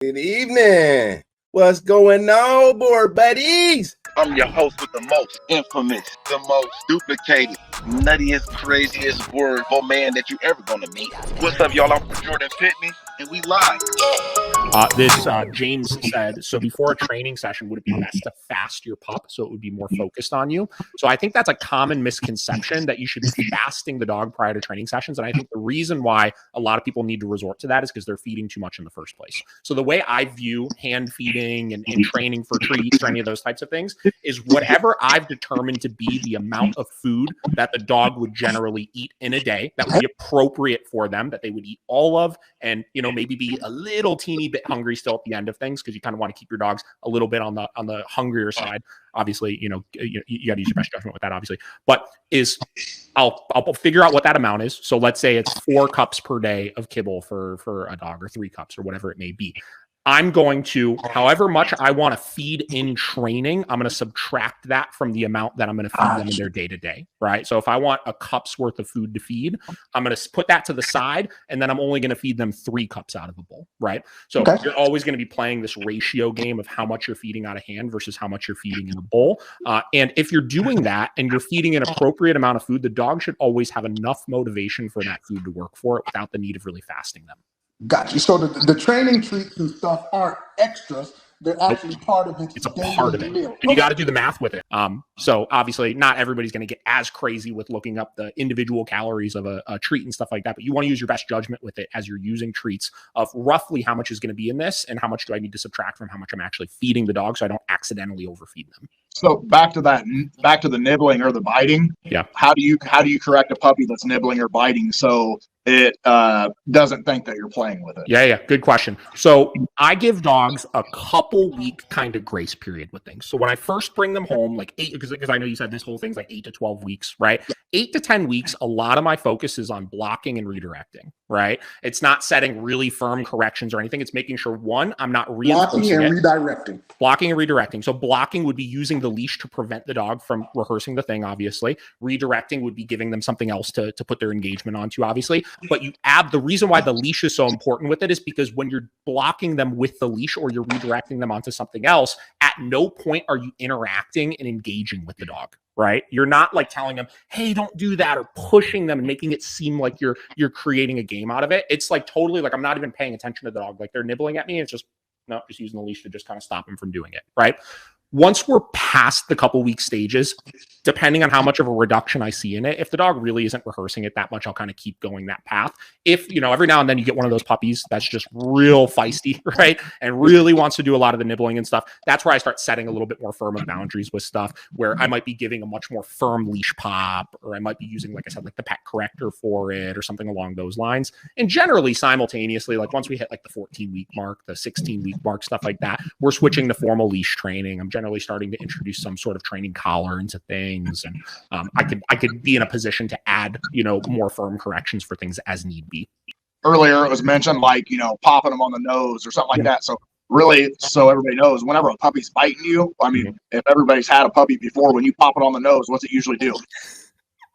Good evening. What's going on, board buddies? I'm your host with the most infamous, the most duplicated, nuttiest, craziest Boerboel man that you ever gonna meet. What's up, y'all? I'm Jordan Pitney, and we live. James said, so before a training session, would it be best to fast your pup so it would be more focused on you? So I think that's a common misconception that you should be fasting the dog prior to training sessions. And I think the reason why a lot of people need to resort to that is because they're feeding too much in the first place. So the way I view hand feeding and training for treats or any of those types of things is whatever I've determined to be the amount of food that the dog would generally eat in a day that would be appropriate for them, that they would eat all of, and, you know, maybe be a little teeny bit hungry still at the end of things, because you kind of want to keep your dogs a little bit on the hungrier side. Obviously, you got to use your best judgment with that, obviously. But I'll figure out what that amount is. So let's say it's 4 cups per day of kibble for a dog, or 3 cups, or whatever it may be. I'm going to, however much I want to feed in training, I'm going to subtract that from the amount that I'm going to feed them in their day-to-day, right? So if I want a cup's worth of food to feed, I'm going to put that to the side, and then I'm only going to feed them 3 cups out of a bowl, right? So You're always going to be playing this ratio game of how much you're feeding out of hand versus how much you're feeding in a bowl. And if you're doing that and you're feeding an appropriate amount of food, the dog should always have enough motivation for that food to work for it without the need of really fasting them. Gotcha. So the training treats and stuff aren't extras. They're actually part of it. It's a part of it. And you got to do the math with it. So obviously not everybody's going to get as crazy with looking up the individual calories of a treat and stuff like that, but you want to use your best judgment with it as you're using treats of roughly how much is going to be in this and how much do I need to subtract from how much I'm actually feeding the dog so I don't accidentally overfeed them. So back to the nibbling or the biting. Yeah. How do you correct a puppy that's nibbling or biting so it doesn't think that you're playing with it? Yeah. Good question. So I give dogs a couple week kind of grace period with things. So when I first bring them home, like 8, because I know you said this whole thing's like 8 to 12 weeks, right? 8 to 10 weeks, a lot of my focus is on blocking and redirecting, right? It's not setting really firm corrections or anything. It's making sure, one, I'm not reinforcing blocking and redirecting. Blocking and redirecting. So blocking would be using the leash to prevent the dog from rehearsing the thing, obviously. Redirecting would be giving them something else to put their engagement onto, obviously. But you add the reason why the leash is so important with it is because when you're blocking them with the leash or you're redirecting them onto something else, at no point are you interacting and engaging with the dog, right? You're not like telling them, hey, don't do that, or pushing them and making it seem like you're creating a game out of it. It's like totally like I'm not even paying attention to the dog. Like they're nibbling at me. It's just using the leash to just kind of stop them from doing it, right? Once we're past the couple week stages, depending on how much of a reduction I see in it, if the dog really isn't rehearsing it that much, I'll kind of keep going that path. If, every now and then you get one of those puppies that's just real feisty, right? And really wants to do a lot of the nibbling and stuff. That's where I start setting a little bit more firm boundaries with stuff where I might be giving a much more firm leash pop, or I might be using, like I said, like the pet corrector for it or something along those lines. And generally simultaneously, like once we hit like the 14-week mark, the 16-week mark, stuff like that, we're switching to formal leash training. I'm generally starting to introduce some sort of training collar into things, and I could be in a position to add more firm corrections for things as need be. Earlier it was mentioned like popping them on the nose or something like that. So really, so everybody knows, whenever a puppy's biting you, I mean, if everybody's had a puppy before, when you pop it on the nose, what's it usually do?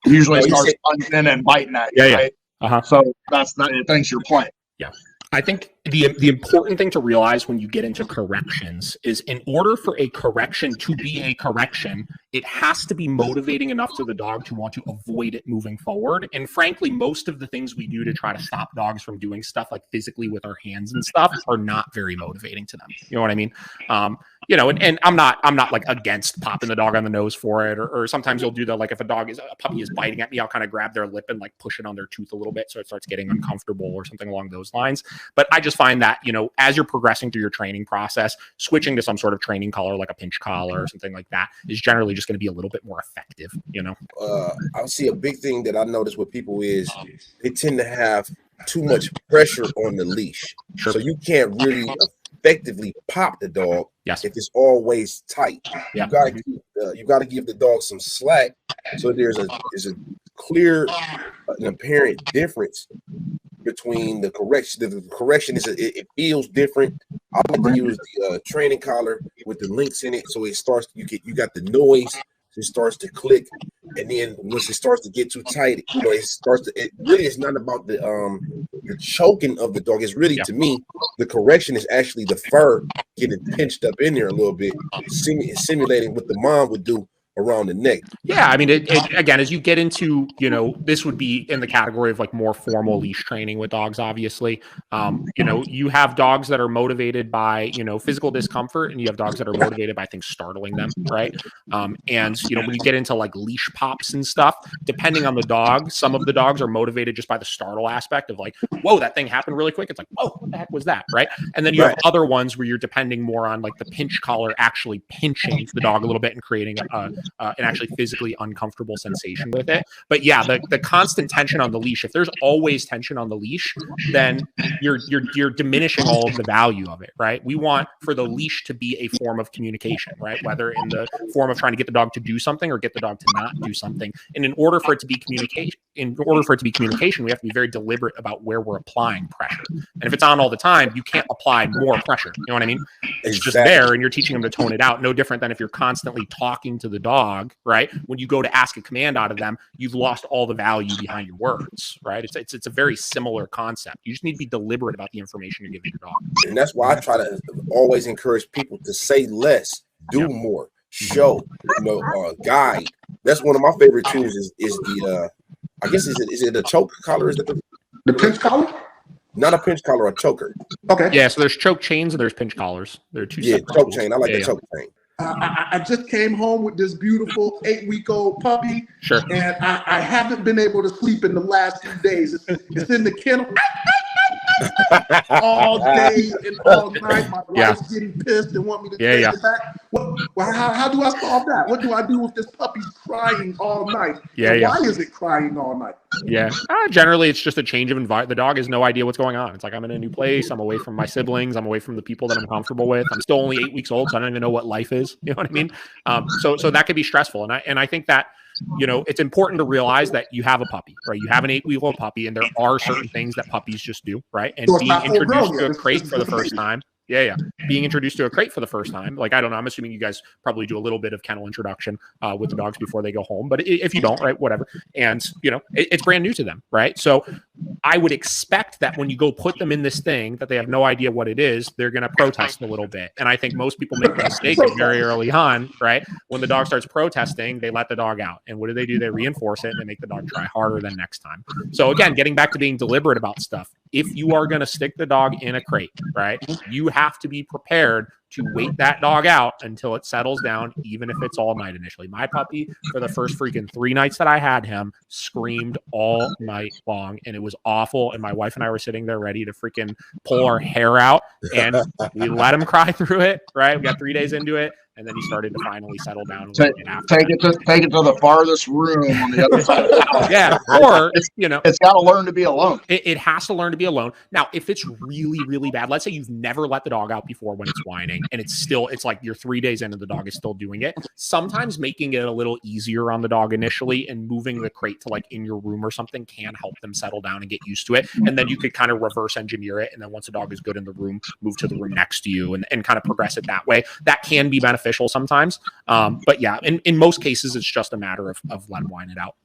It usually starts punching and biting at you, right? Uh-huh. So that's not, it thinks you're playing. Yeah. I think the important thing to realize when you get into corrections is, in order for a correction to be a correction, it has to be motivating enough to the dog to want to avoid it moving forward. And frankly, most of the things we do to try to stop dogs from doing stuff like physically with our hands and stuff are not very motivating to them. You know what I mean? And I'm not like against popping the dog on the nose for it, or sometimes you'll do that. Like if a puppy is biting at me, I'll kind of grab their lip and like push it on their tooth a little bit so it starts getting uncomfortable or something along those lines. But I just find that, as you're progressing through your training process, switching to some sort of training collar, like a pinch collar or something like that, is generally just going to be a little bit more effective, I see a big thing that I notice with people is they tend to have too much pressure on the leash. Sure. So you can't really effectively pop the dog if it's always tight. Yeah. You gotta give the dog some slack so there's a clear and apparent difference between the correction. The correction is it feels different. I like to use the training collar with the links in it, so it starts. You got the noise, it starts to click. And then once it starts to get too tight, it really is not about the choking of the dog. It's really, to me, the correction is actually the fur getting pinched up in there a little bit, simulating what the mom would do around the neck. Yeah, I mean, it again, as you get into, this would be in the category of like more formal leash training with dogs, obviously. You have dogs that are motivated by, physical discomfort, and you have dogs that are motivated by things startling them, right? And, when you get into like leash pops and stuff, depending on the dog, some of the dogs are motivated just by the startle aspect of like, whoa, that thing happened really quick. It's like, whoa, what the heck was that, right? And then you have other ones where you're depending more on like the pinch collar actually pinching the dog a little bit and creating an actually physically uncomfortable sensation with it. But yeah, the constant tension on the leash, if there's always tension on the leash, then you're diminishing all of the value of it, right? We want for the leash to be a form of communication, right? Whether in the form of trying to get the dog to do something or get the dog to not do something. And in order for it to be communication, we have to be very deliberate about where we're applying pressure. And if it's on all the time, you can't apply more pressure. You know what I mean? It's just there, and you're teaching them to tone it out. No different than if you're constantly talking to the dog, right? When you go to ask a command out of them, you've lost all the value behind your words, right? It's a very similar concept. You just need to be deliberate about the information you're giving your dog. And that's why I try to always encourage people to say less, do more, show, guide. That's one of my favorite tools is the I guess is it a choke collar? Is it the pinch collar? Not a pinch collar, a choker. Okay. Yeah, so there's choke chains and there's pinch collars. There are two separate choke tools. chain. I like the choke chain. I just came home with this beautiful 8-week-old puppy. Sure. And I haven't been able to sleep in the last 2 days. It's in the kennel all day and all night. My wife's getting pissed and want me to take it back. How do I solve that? What do I do if this puppy's crying all night? Why is it crying all night? Yeah. Generally, it's just a change of environment. The dog has no idea what's going on. It's like, I'm in a new place. I'm away from my siblings. I'm away from the people that I'm comfortable with. I'm still only 8 weeks old, so I don't even know what life is. You know what I mean? So that could be stressful. And I think that, it's important to realize that you have a puppy, right? You have an 8-week-old puppy, and there are certain things that puppies just do, right? And being introduced to a crate for the first time. Being introduced to a crate for the first time. Like, I don't know. I'm assuming you guys probably do a little bit of kennel introduction with the dogs before they go home. But if you don't, right, whatever. And, it's brand new to them, right? So I would expect that when you go put them in this thing that they have no idea what it is, they're going to protest a little bit. And I think most people make the mistake of very early on, right? When the dog starts protesting, they let the dog out. And what do? They reinforce it, and they make the dog try harder than next time. So again, getting back to being deliberate about stuff. If you are going to stick the dog in a crate, right, you have to be prepared to wait that dog out until it settles down, even if it's all night initially. My puppy, for the first freaking 3 nights that I had him, screamed all night long, and it was awful. And my wife and I were sitting there ready to freaking pull our hair out, and we let him cry through it, right? We got 3 days into it, and then he started to finally settle down. Take it to the farthest room on the other side of the house. Yeah, or it's got to learn to be alone. It has to learn to be alone. Now, if it's really, really bad, let's say you've never let the dog out before when it's whining, and it's like you're 3 days into the dog is still doing it. Sometimes making it a little easier on the dog initially and moving the crate to like in your room or something can help them settle down and get used to it. And then you could kind of reverse engineer it. And then once the dog is good in the room, move to the room next to you and kind of progress it that way. That can be beneficial sometimes. But yeah, in most cases, it's just a matter of let them whine it out,